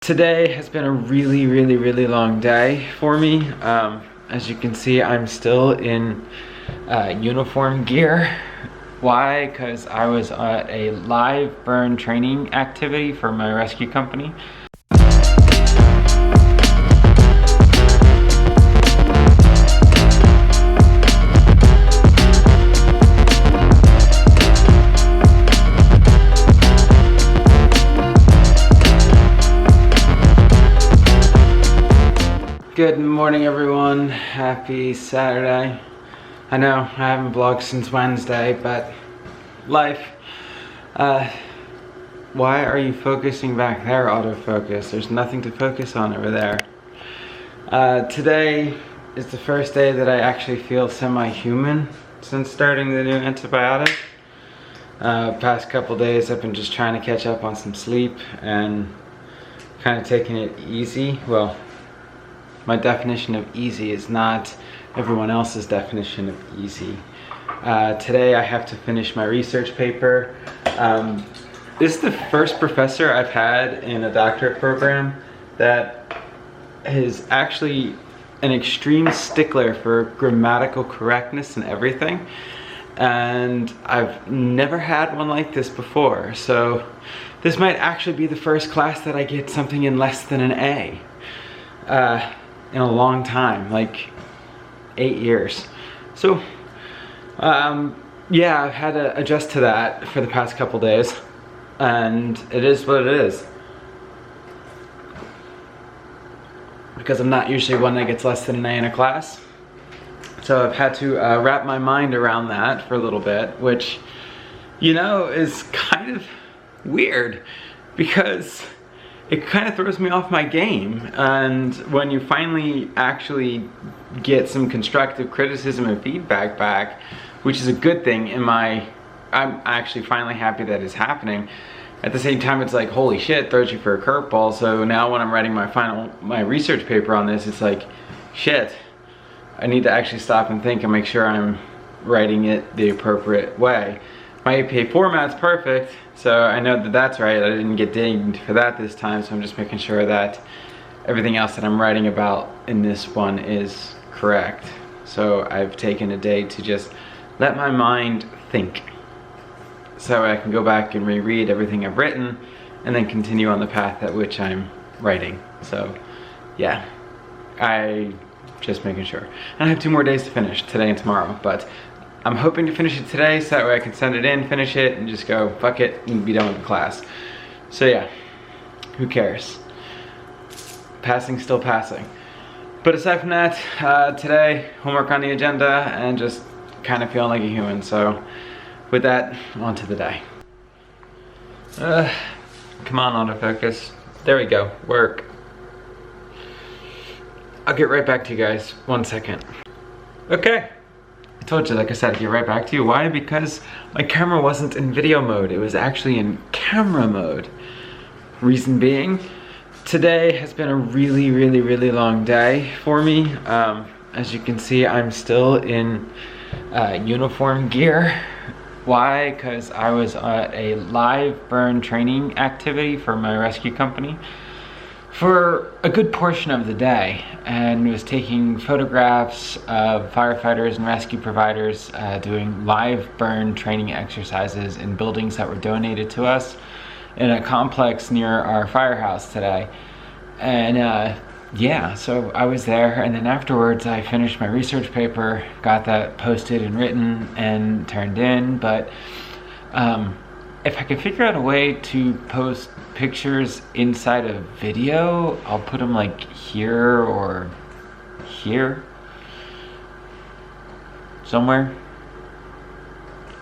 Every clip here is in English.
Today has been a really long day for me. As you can see, I'm still in uniform gear. Why? Because I was at a live burn training activity for my rescue company. Good morning, everyone. Happy Saturday. I know I haven't vlogged since Wednesday, but life. Why are you focusing back there, autofocus? There's nothing to focus on over there. Today is the first day that I actually feel semi-human since starting the new antibiotic. Past couple days I've been just trying to catch up on some sleep and kind of taking it easy. Well, my definition of easy is not everyone else's definition of easy. Today I have to finish my research paper. This is the first professor I've had in a doctorate program that is actually an extreme stickler for grammatical correctness and everything. And I've never had one like this before. So this might actually be the first class that I get something in less than an A. In a long time, like 8 years. So, yeah, I've had to adjust to that for the past couple days, and it is what it is. Because I'm not usually one that gets less than an A in a class. So I've had to wrap my mind around that for a little bit, which, you know, is kind of weird because it kind of throws me off my game. And when you finally actually get some constructive criticism and feedback back, which is a good thing I'm actually finally happy that it's happening. At the same time, it's like, holy shit, throws you for a curveball. So now when I'm writing my research paper on this, it's like, shit, I need to actually stop and think and make sure I'm writing it the appropriate way. My APA format's perfect, so I know that that's right. I didn't get dinged for that this time, so I'm just making sure that everything else that I'm writing about in this one is correct. So I've taken a day to just let my mind think, so I can go back and reread everything I've written and then continue on the path at which I'm writing. So yeah, I just making sure. And I have 2 more days to finish, today and tomorrow, but I'm hoping to finish it today so that way I can send it in, finish it, and just go, fuck it, and be done with the class. So yeah, who cares? Passing, still passing. But aside from that, today, homework on the agenda, and just kind of feeling like a human. So with that, on to the day. Come on, autofocus. There we go, work. I'll get right back to you guys, 1 second. Okay. I told you, like I said, I'd get right back to you. Why? Because my camera wasn't in video mode. It was actually in camera mode. Reason being, today has been a really long day for me. As you can see, I'm still in uniform gear. Why? Because I was at a live burn training activity for my rescue company for a good portion of the day, and was taking photographs of firefighters and rescue providers doing live burn training exercises in buildings that were donated to us in a complex near our firehouse today. And yeah, so I was there, and then afterwards I finished my research paper, got that posted and written and turned in. But if I could figure out a way to post pictures inside of video, I'll put them like here or here, somewhere,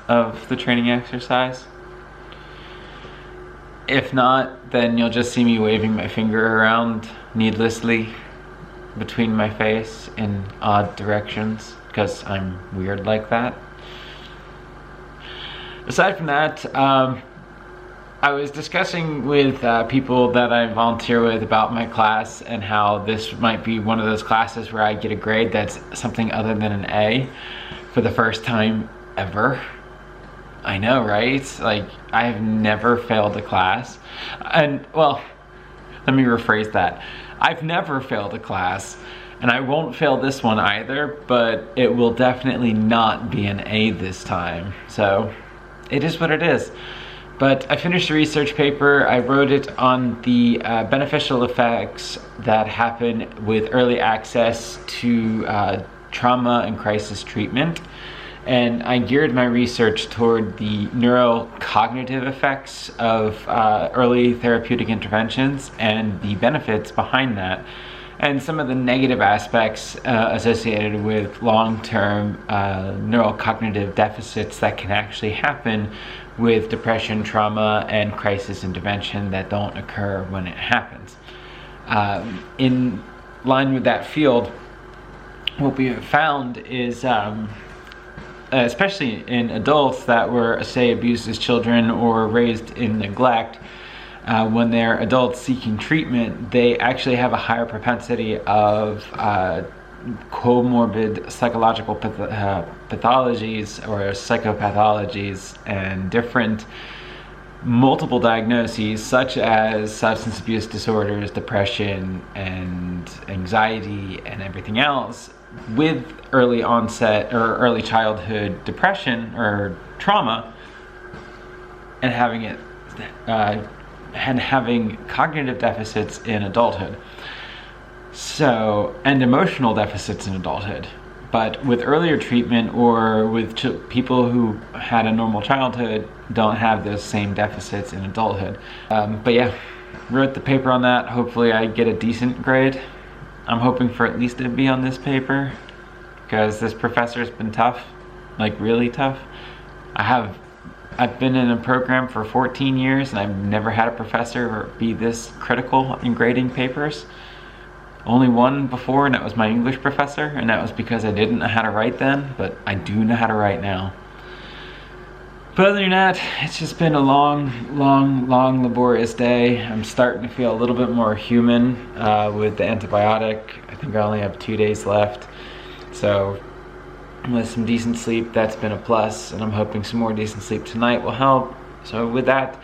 of the training exercise. If not, then you'll just see me waving my finger around needlessly between my face in odd directions, because I'm weird like that. Aside from that, I was discussing with people that I volunteer with about my class and how this might be one of those classes where I get a grade that's something other than an A for the first time ever. I know, right? Like, I have never failed a class. And, well, let me rephrase that. I've never failed a class, and I won't fail this one either, but it will definitely not be an A this time. So it is what it is. But I finished a research paper. I wrote it on the beneficial effects that happen with early access to trauma and crisis treatment. And I geared my research toward the neurocognitive effects of early therapeutic interventions and the benefits behind that, and some of the negative aspects associated with long-term neurocognitive deficits that can actually happen with depression, trauma, and crisis intervention that don't occur when it happens. In line with that field, what we have found is especially in adults that were, say, abused as children or raised in neglect, when they're adults seeking treatment, they actually have a higher propensity of comorbid psychological pathologies or psychopathologies and different multiple diagnoses such as substance abuse disorders, depression, and anxiety, and everything else, with early onset or early childhood depression or trauma, and having cognitive deficits in adulthood, and emotional deficits in adulthood. But with earlier treatment or with people who had a normal childhood don't have those same deficits in adulthood. But yeah, wrote the paper on that. Hopefully I get a decent grade. I'm hoping for at least a B on this paper, because this professor's been tough, like really tough. I've been in a program for 14 years and I've never had a professor be this critical in grading papers. Only one before, and that was my English professor, and that was because I didn't know how to write then, but I do know how to write now. But other than that, it's just been a long, laborious day. I'm starting to feel a little bit more human with the antibiotic. I think I only have 2 days left. So with some decent sleep, that's been a plus, and I'm hoping some more decent sleep tonight will help. So with that,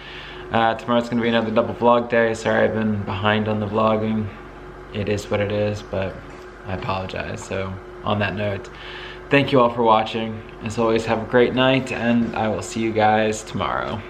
tomorrow's gonna be another double vlog day. Sorry I've been behind on the vlogging. It is what it is, but I apologize. So on that note, thank you all for watching. As always, have a great night, and I will see you guys tomorrow.